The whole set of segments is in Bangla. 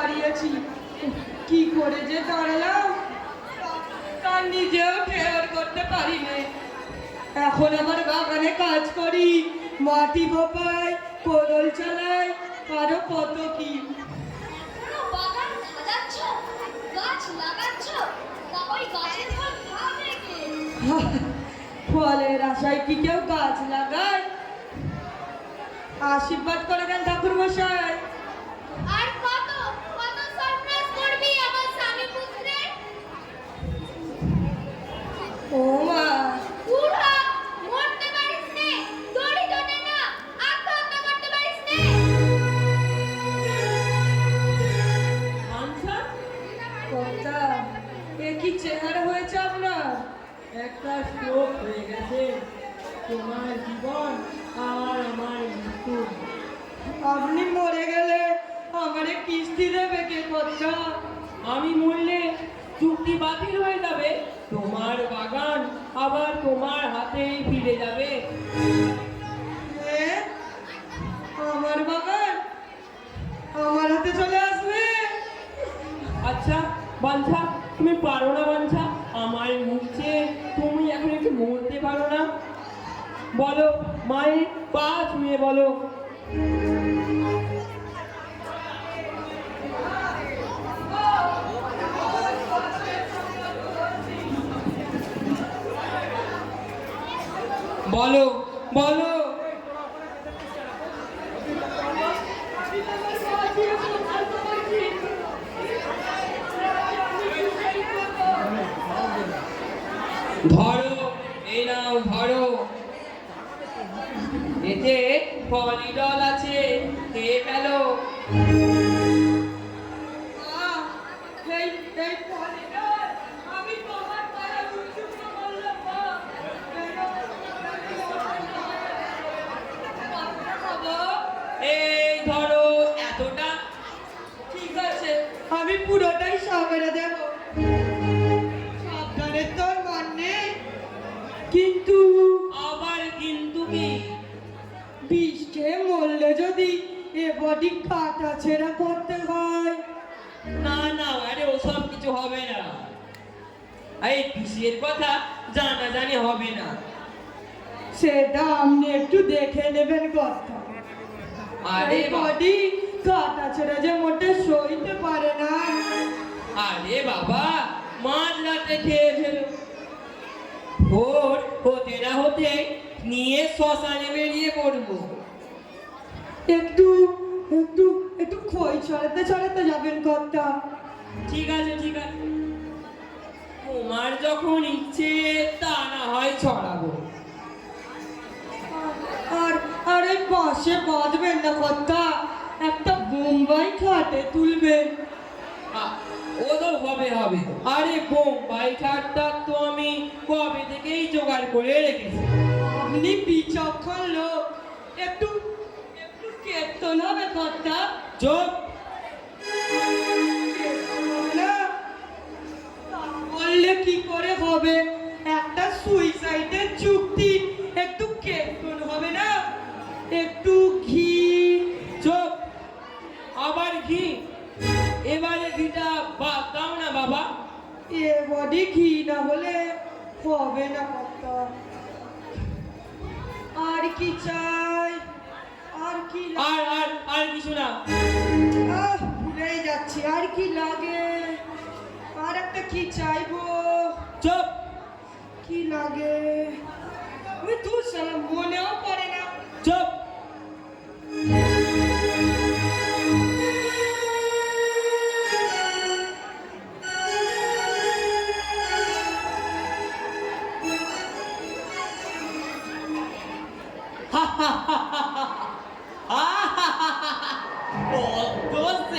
দাঁড়িয়েছি, কি করে যে দাঁড়ালাম তার নিজেও টের করতে পারি না। এখন আমার বাগানে কাজ করি, মাটি কোপাই, কোদাল চালাই, আরো কত কি। বাগান সাজাচ্ছ, গাছ লাগাচ্ছ, তা ওই গাছের ফল খাবে কে? ফলের আশায় কি কেউ গাছ লাগায়? আশীর্বাদ করে দেন ঠাকুর মশাই। আর কত কত সারপ্রাইজ করবি আমার স্বামী পুত্রে? ও মা, বুড়া মরতে পারিস নে, দড়ি দড়ে না, আত্মহত্যা করতে পারিস নে। আচ্ছা, কর্তা, এ কি চেহারা হয়েছে আপনার? একটা স্ট্রোক হয়ে গেছে। তোমার জীবন আর আমার মৃত্যু। আপনি মরে গেলে আমারে কিস্তি দেবে কে কর্তা? আমি মরলে চুক্তি বাতিল হয়ে যাবে, তোমার বাগান আবার তোমার হাতেই ফিরে যাবে। এ, আমার বাগান আমার হাতে চলে আসবে? আচ্ছা বাঞ্ছা, তুমি পারো না বাঞ্ছা? আমার মুখ চেয়ে তুমি এখন একটু মরতে পারো না? বলো মায়ের পা ছুঁয়ে বলো। বলো বলো। ধরো, এই নাও ধরো, এতে পলিডল আছে, খেয়ে ফেলো। এই পলিডল আমি তোমার পায়ে উচ্চুত করলাম মা। খাবো? এই ধরো এতটা। ঠিক আছে, আমি পুরোটাই সামনে দেব। সাবধানের তোর মান নেই, কিন্তু আবার কিন্তু কি? বিষ খেয়ে মরলে যদি এ বডি কাটা ছেঁড়া করতে হয়। না না, আরে ওসব কিছু হবে না। এই বিষের কথা জানাজানি হবে না। সেটা আপনি একটু দেখে নেবেন কথা। আরে বডি কাটা ছেঁড়া যে মোটে সইতে পারে না। আরে বাবা, মাঝ রাতে খেয়ে ফেলো, ভোর হতে না হতে নিয়ে শ্মশানে বেরিয়ে পড়বো। একটু একটু একটু খই ছড়াতে ছড়াতে যাবেন কর্তা। ঠিক আছে ঠিক আছে, তোমার যখন ইচ্ছে তা না হয় ছড়াবো। আর আর এই পাশে বাঁধবেন না কর্তা, একটা বোম্বাই খাটে তুলবেন। ও তো হবে হবে। আরে বোম্বাই খাটটা তো আমি কবে থেকেই জোগাড় করে রেখেছি। আপনি বিচক্ষণ লোক, একটু একটু কীর্তন হবে কর্তা। চুপ। না, বললে কি করে হবে? একটা সুইসাইডের চুক্তি, একটু কীর্তন হবে না? একটু ঘি। চুপ। আবার ঘি? এবারে ঘিটা বাদ দাও না বাবা। এ বডি ঘি না হলে হবে না কর্তা। আর কি চাই? আর কি আর আর আর কিছু না। ভুলেই যাচ্ছি, আর কি লাগে? আর একটা কি চাইবো? চুপ। কি লাগে? আমি তো সালা মনেও পড়ে না। চুপ।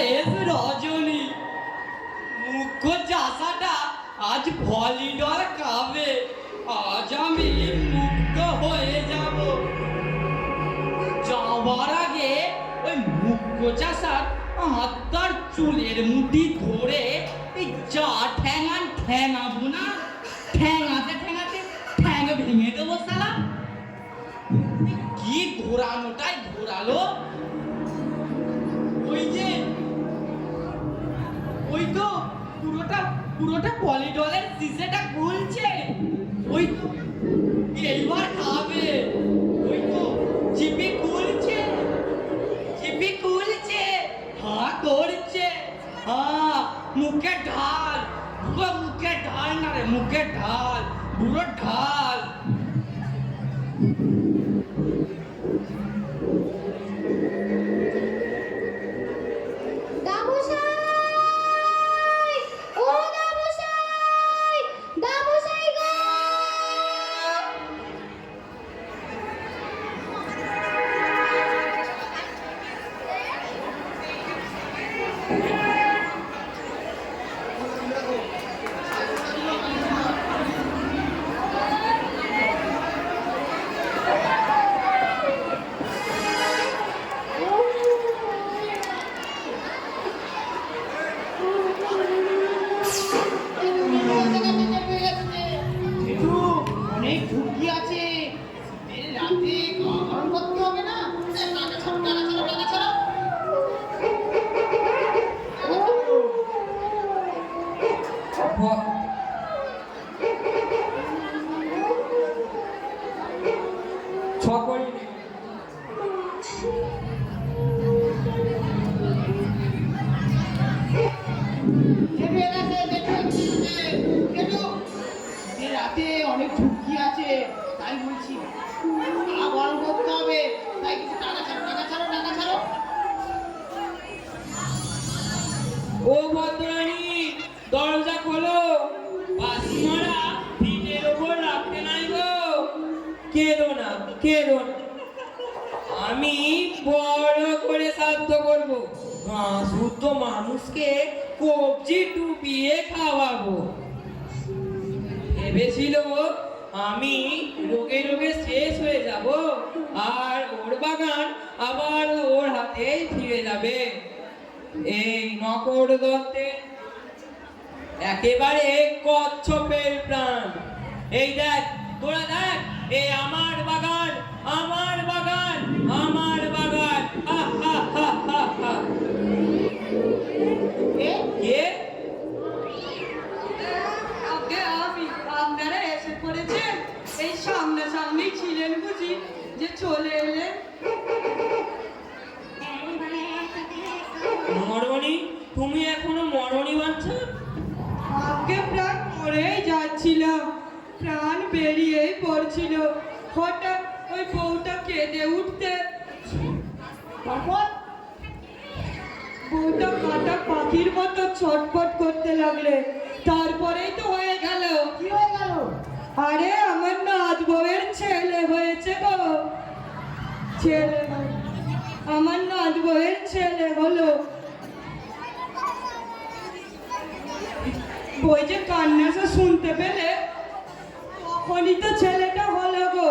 শেষ রজনী, মুখ্য চাষাটা আজ ভলিডল খাবে। আজ আমি মুক্ত হয়ে যাব। যাওয়ার আগে ওই মুখ্য চাষার আত্মার চুলের মুঠি ধরে এই যা ঠ্যাঙাবো না, ঠ্যাঙাতে ঠ্যাঙাতে ঠ্যাং ভেঙে দেবো শালা। কি ঘোরানোটাই ঘোরালো। ওই যে পুরোটা পলিডলের শিশেটা খুলছে। ওই তো এইবার খাবে। ওই তো চিপি খুলছে, চিপি খুলছে, হা করছে, হা মুখে ঢাল, পুরো মুখে ঢাল না রে, মুখে ঢাল, পুরো ঢাল। দামুসাই, ও দামুসাই, দামুসাই গো! কিন্তু অনেক ঝুঁকি আছে, এই রাতে গরম করতে হবে না। টাকা ছাড়ো, টাকা ছাড়ো, টাকা ছাড়ো। ছকরি রাতে অনেক ঝুঁকি আছে, তাই বলছি গরম করতে হবে, তাই কিছু টাকা ছাড়ো, টাকা ছাড়ো, টাকা ছাড়ো। ও ভদ্রাণী, দরজা খোলো। বাসিমারা পিঠের ওপর রাখতে নাই গো। কেঁদো না, কেঁদো না। আমি বড় করে শ্রাদ্ধ করবো, শুদ্ধ মানুষকে কবজি ডুবিয়ে খাওয়াবো। ভেবেছিল আমি রোগে রোগে শেষ হয়ে যাব, আর ওর বাগান আবার ওর হাতেই ফিরে যাবে। এই নকর দত্তে একেবারে কচ্ছপের প্রাণ। এই দেখ, তোরা দেখ, এই আমার বাগান, আমার বাগান, আমার বাগান। হা হা হা হা হা। কে? আগে আমি, আপনারা এসে পড়েছেন। এই সামনাসামনি ছিলেন বুঝি যে চলে এলেন? মরণী, তুমি এখনো মরণী বাঁচছো? আগে প্রাণ মরেই যাচ্ছিলাম, প্রাণ বেরিয়েই পড়ছিল। হঠাৎ ওই বউটা কেঁদে উঠতে, তারপর বউটা কাটা পাখির মতো ছটফট করতে লাগলে। তারপরেই তো হয়ে গেল। কি হয়ে গেল? আরে আমার নাত বউয়ের ছেলে হয়েছে গো। ছেলে হলো। আমার নাত বউয়ের ছেলে হলো। বই যে কান্নাটা শুনতে পেলে তখনই তো ছেলেটা হলো গো।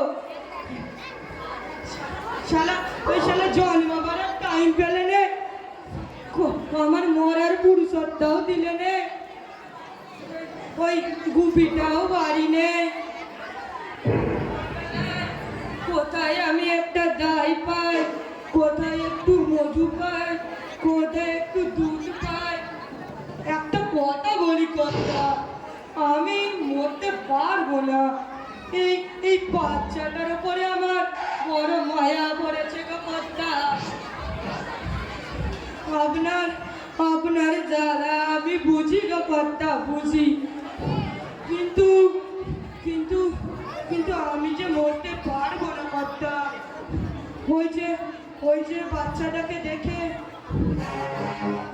শালা ওই শালা জন্মাবার টাইম পেলে নে, আমার মরার পুরুষত্বও দিলে নে, ওই গুপিটাও বাড়ি নে। কোথায় আমি একটা দাই পাই, কোথায় একটু মধু পাই, কোথায় একটু দুধ পাই। একটা কথা বলি কথা, আমি মরতে পারবো না। এই এই বাচ্চাটার উপরে আমার বড় মায়া পড়েছে গো কথা। আপনার আপনার যারা আমি বুঝি গো কথা, বুঝি, কিন্তু কিন্তু কিন্তু আমি যে মরতে পারবো না কথা। ওই যে বাচ্চাটাকে দেখে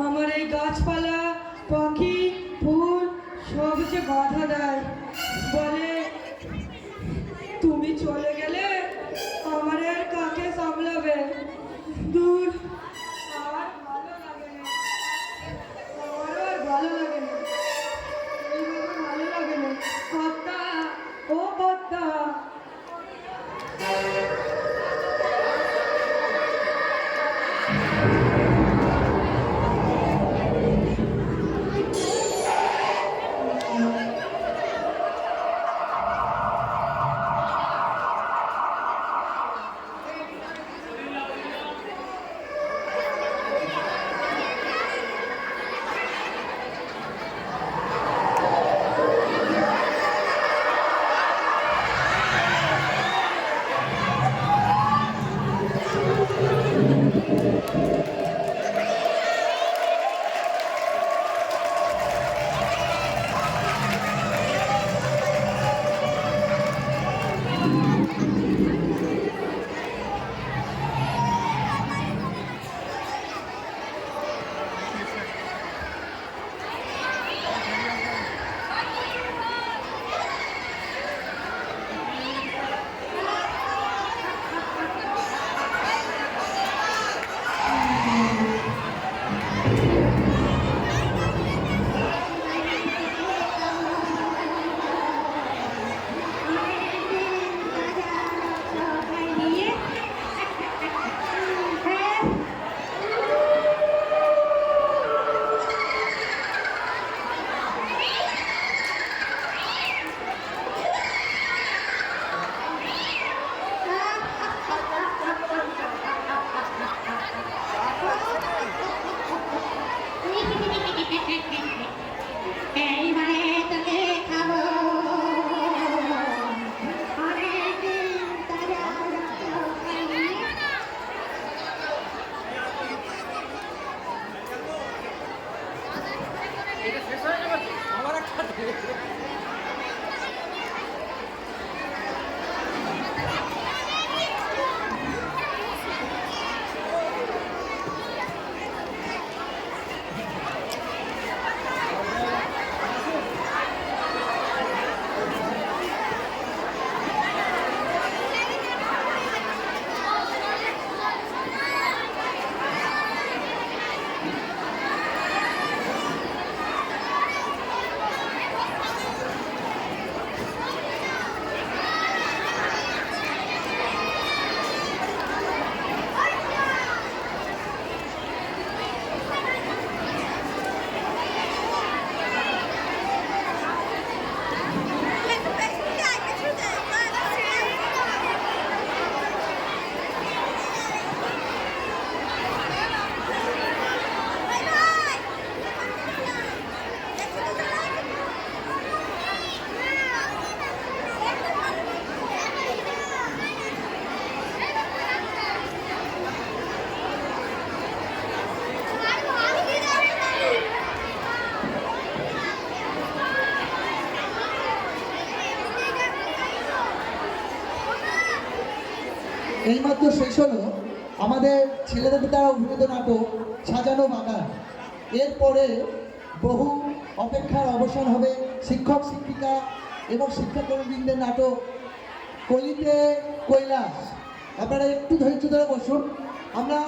আমার এই গাছপালা, পাখি, ফুল সব যে বাধা দেয়, বলে তুমি চলে গেলে আমার আর কাকে সামলাবে। দূর, আর ভালো লাগে না, আমারও আর ভালো লাগে না, এইভাবে ভালো লাগে না। কর্তা, ও কর্তা। এইমাত্র শেষ হলো আমাদের ছেলেদের দ্বারা অভিনীত নাটক সাজানো বাগান। এরপরে বহু অপেক্ষার অবসান হবে শিক্ষক শিক্ষিকা এবং শিক্ষাকর্মীদের নাটক কলিতে কৈলাস। আপনারা একটু ধৈর্য ধরে বসুন। আমরা